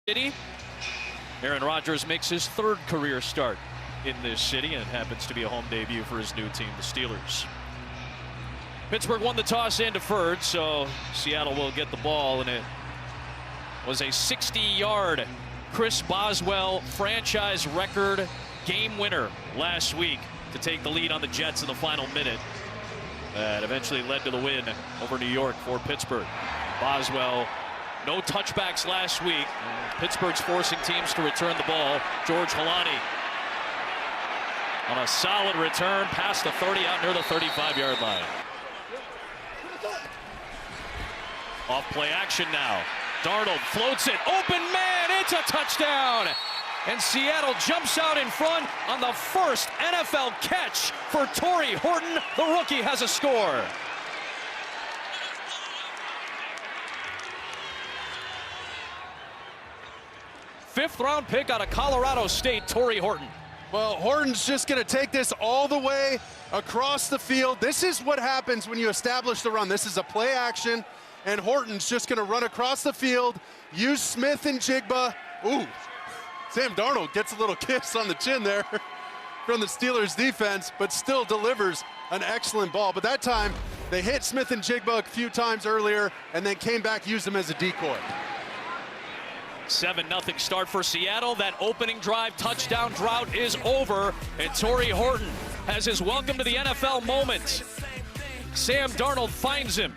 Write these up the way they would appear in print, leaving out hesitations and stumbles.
City. Aaron Rodgers makes his third career start in this city, and it happens to be a home debut for his new team, the Steelers. Pittsburgh won the toss and deferred, so Seattle will get the ball, and it was a 60-yard Chris Boswell franchise record game winner last week to take the lead on the Jets in the final minute. That eventually led to the win over New York for Pittsburgh. Boswell, no touchbacks last week. Pittsburgh's forcing teams to return the ball. George Holani on a solid return past the 30 out near the 35-yard line. Off play action now. Darnold floats it. Open man. It's a touchdown. And Seattle jumps out in front on the first NFL catch for Torrey Horton. The rookie has a score. Fifth-round pick out of Colorado State, Torrey Horton. Well, Horton's just going to take this all the way across the field. This is what happens when you establish the run. This is a play action, and Horton's just going to run across the field, use Smith and Jigba. Ooh, Sam Darnold gets a little kiss on the chin there from the Steelers defense, but still delivers an excellent ball. But that time, they hit Smith and Jigba a few times earlier and then came back, used them as a decoy. 7-0 start for Seattle. That opening drive touchdown drought is over, and Torrey Horton has his welcome to the NFL moment. Sam Darnold finds him,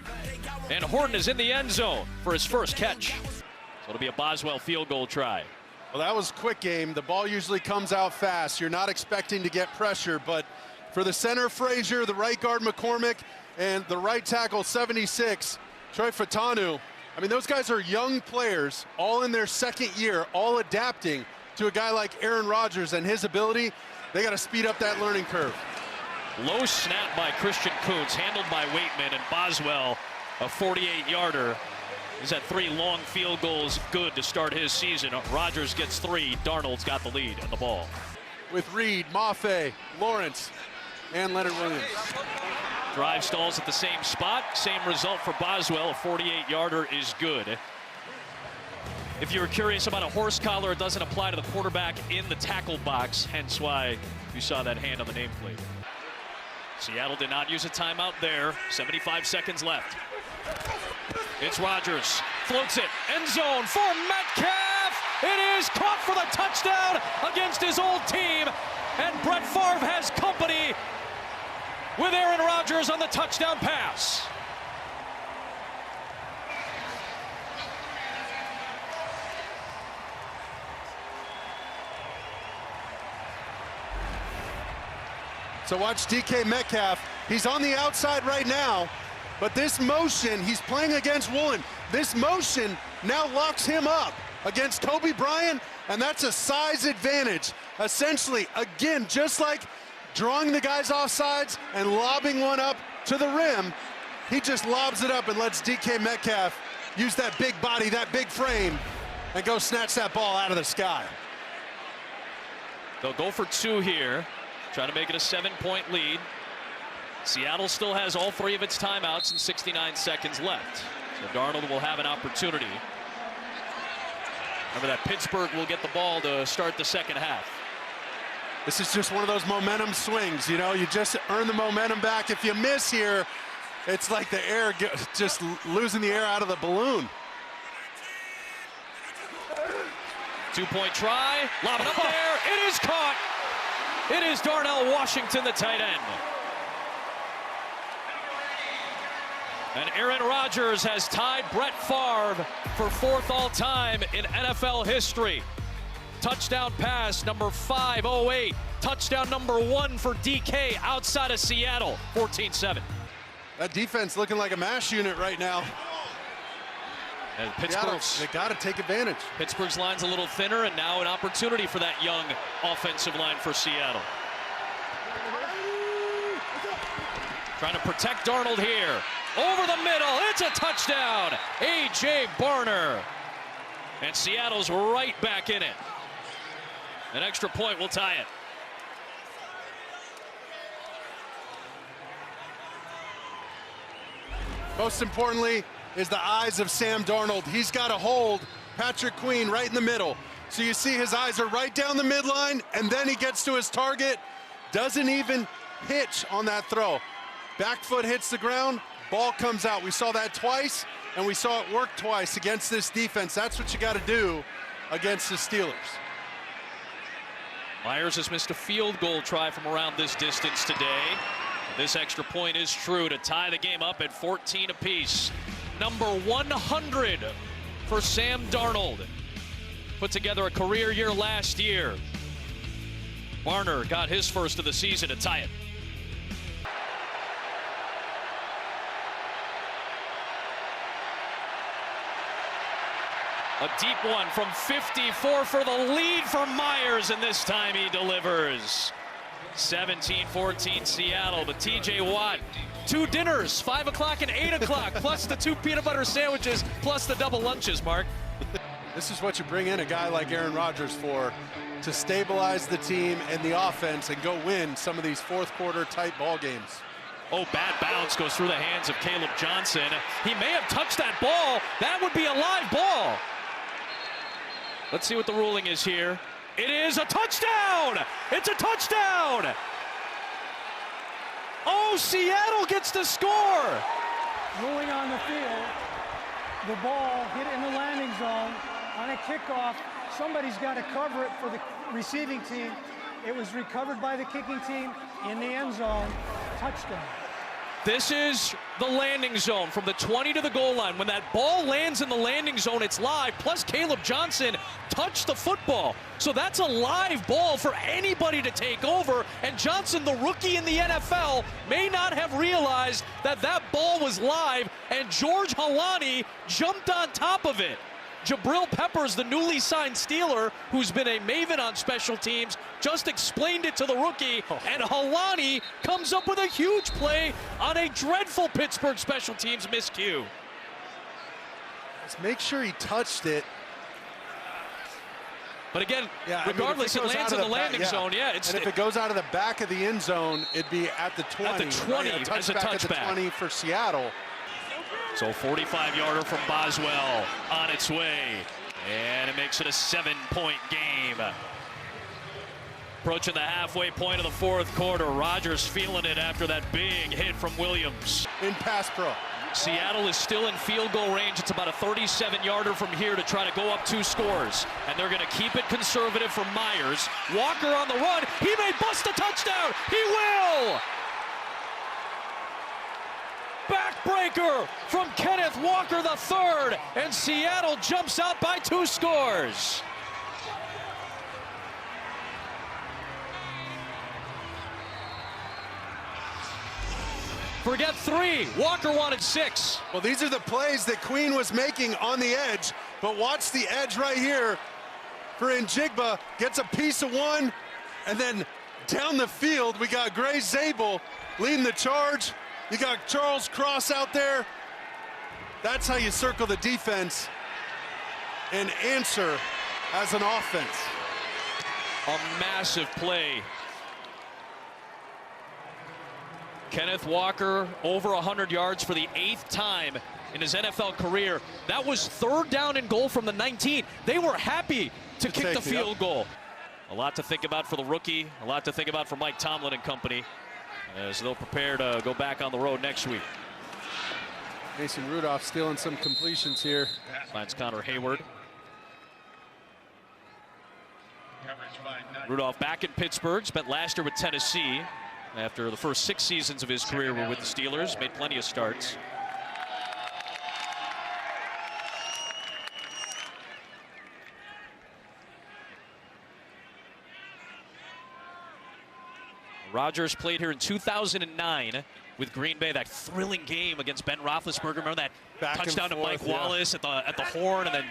and Horton is in the end zone for his first catch. So it'll be a Boswell field goal try. Well, that was a quick game. The ball usually comes out fast. You're not expecting to get pressure, but for the center, Frazier, the right guard, McCormick, and the right tackle, 76, Troy Fatanu, I mean, those guys are young players, all in their second year, all adapting to a guy like Aaron Rodgers and his ability. They got to speed up that learning curve. Low snap by Christian Kuntz, handled by Waitman, and Boswell, a 48-yarder. He's had 3 long field goals good to start his season. Rodgers gets 3. Darnold's got the lead and the ball. With Reed, Maffei, Lawrence, and Leonard Williams. Drive stalls at the same spot. Same result for Boswell. A 48-yarder is good. If you were curious about a horse collar, it doesn't apply to the quarterback in the tackle box, hence why you saw that hand on the nameplate. Seattle did not use a timeout there. 75 seconds left. It's Rodgers. Floats it. End zone for Metcalf. It is caught for the touchdown against his old team. And Brett Favre has company with Aaron Rodgers on the touchdown pass. So watch DK Metcalf. He's on the outside right now, but this motion, he's playing against Woolen. This motion now locks him up against Kobe Bryant, and that's a size advantage. Essentially, again, just like drawing the guys off sides and lobbing one up to the rim, he just lobs it up and lets DK Metcalf use that big body, that big frame, and go snatch that ball out of the sky. They'll go for 2 here, trying to make it a 7-point lead. Seattle still has all 3 of its timeouts and 69 seconds left. So Darnold will have an opportunity. Remember that Pittsburgh will get the ball to start the second half. This is just one of those momentum swings, you know, you just earn the momentum back. If you miss here, it's like the air, just losing the air out of the balloon. 2-point try, lob it up there, it is caught. It is Darnell Washington, the tight end. And Aaron Rodgers has tied Brett Favre for 4th all-time in NFL history. Touchdown pass number 508. Touchdown number 1 for DK outside of Seattle. 14-7. That defense looking like a mash unit right now. And Pittsburgh's, they got to take advantage. Pittsburgh's line's a little thinner, and now an opportunity for that young offensive line for Seattle. Trying to protect Darnold here. Over the middle, it's a touchdown. A.J. Barner. And Seattle's right back in it. An extra point will tie it. Most importantly is the eyes of Sam Darnold. He's got a hold Patrick Queen right in the middle. So you see his eyes are right down the midline, and then he gets to his target. Doesn't even hitch on that throw. Back foot hits the ground, ball comes out. We saw that twice, and we saw it work twice against this defense. That's what you got to do against the Steelers. Myers has missed a field goal try from around this distance today. This extra point is true to tie the game up at 14 apiece. Number 100 for Sam Darnold. Put together a career year last year. Warner got his first of the season to tie it. A deep one from 54 for the lead for Myers, and this time he delivers. 17-14 Seattle, but TJ Watt, 2 dinners, 5 o'clock and 8 o'clock, plus the 2 peanut butter sandwiches, plus the double lunches, Mark. This is what you bring in a guy like Aaron Rodgers for, to stabilize the team and the offense and go win some of these fourth quarter tight ball games. Oh, bad bounce goes through the hands of Caleb Johnson. He may have touched that ball. That would be a live ball. Let's see what the ruling is here. It is a touchdown! It's a touchdown! Oh, Seattle gets the score! Ruling on the field, the ball hit in the landing zone on a kickoff. Somebody's got to cover it for the receiving team. It was recovered by the kicking team in the end zone. Touchdown. This is the landing zone from the 20 to the goal line. When that ball lands in the landing zone, it's live. Plus, Caleb Johnson touched the football. So that's a live ball for anybody to take over. And Johnson, the rookie in the NFL, may not have realized that that ball was live. And George Halani jumped on top of it. Jabril Peppers, the newly signed Steeler, who's been a maven on special teams, just explained it to the rookie, and Halani comes up with a huge play on a dreadful Pittsburgh special teams miscue. Let's make sure he touched it. But again, yeah, regardless, it lands in the landing zone. Yeah, and if it goes out of the back of the end zone, it'd be at the 20. At the 20 right? as a touchback. At the 20 for Seattle. So 45-yarder from Boswell on its way. And it makes it a 7-point game. Approaching the halfway point of the fourth quarter. Rodgers feeling it after that big hit from Williams. In pass pro. Seattle is still in field goal range. It's about a 37-yarder from here to try to go up 2 scores. And they're going to keep it conservative for Myers. Walker on the run. He may bust a touchdown. He will! Backbreaker from Kenneth Walker III, and Seattle jumps out by 2 scores. Forget 3. Walker wanted 6. Well, these are the plays that Queen was making on the edge, but watch the edge right here for Njigba. Gets a piece of one, and then down the field, we got Gray Zabel leading the charge. You got Charles Cross out there. That's how you circle the defense and answer as an offense. A massive play. Kenneth Walker over 100 yards for the 8th time in his NFL career. That was 3rd down and goal from the 19. They were happy to kick the field goal. A lot to think about for the rookie, a lot to think about for Mike Tomlin and company, as they'll prepare to go back on the road next week. Mason Rudolph stealing some completions here. Finds Connor Hayward. Rudolph back in Pittsburgh, spent last year with Tennessee. After the first 6 seasons of his career were with the Steelers, made plenty of starts. Rodgers played here in 2009 with Green Bay, that thrilling game against Ben Roethlisberger. Remember that touchdown to Mike Wallace at the horn, and then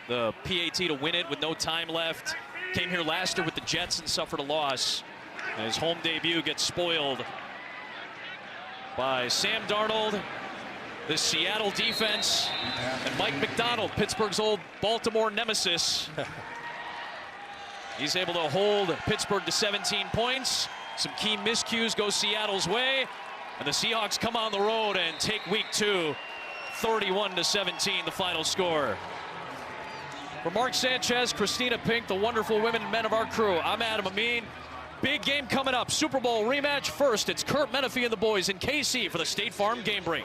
the PAT to win it with no time left. Came here last year with the Jets and suffered a loss. And his home debut gets spoiled by Sam Darnold, the Seattle defense, and Mike McDonald, Pittsburgh's old Baltimore nemesis. He's able to hold Pittsburgh to 17 points. Some key miscues go Seattle's way, and the Seahawks come on the road and take week 2, 31-17, the final score. For Mark Sanchez, Christina Pink, the wonderful women and men of our crew, I'm Adam Amin. Big game coming up. Super Bowl rematch first. It's Kurt Menefee and the boys in KC for the State Farm Game Break.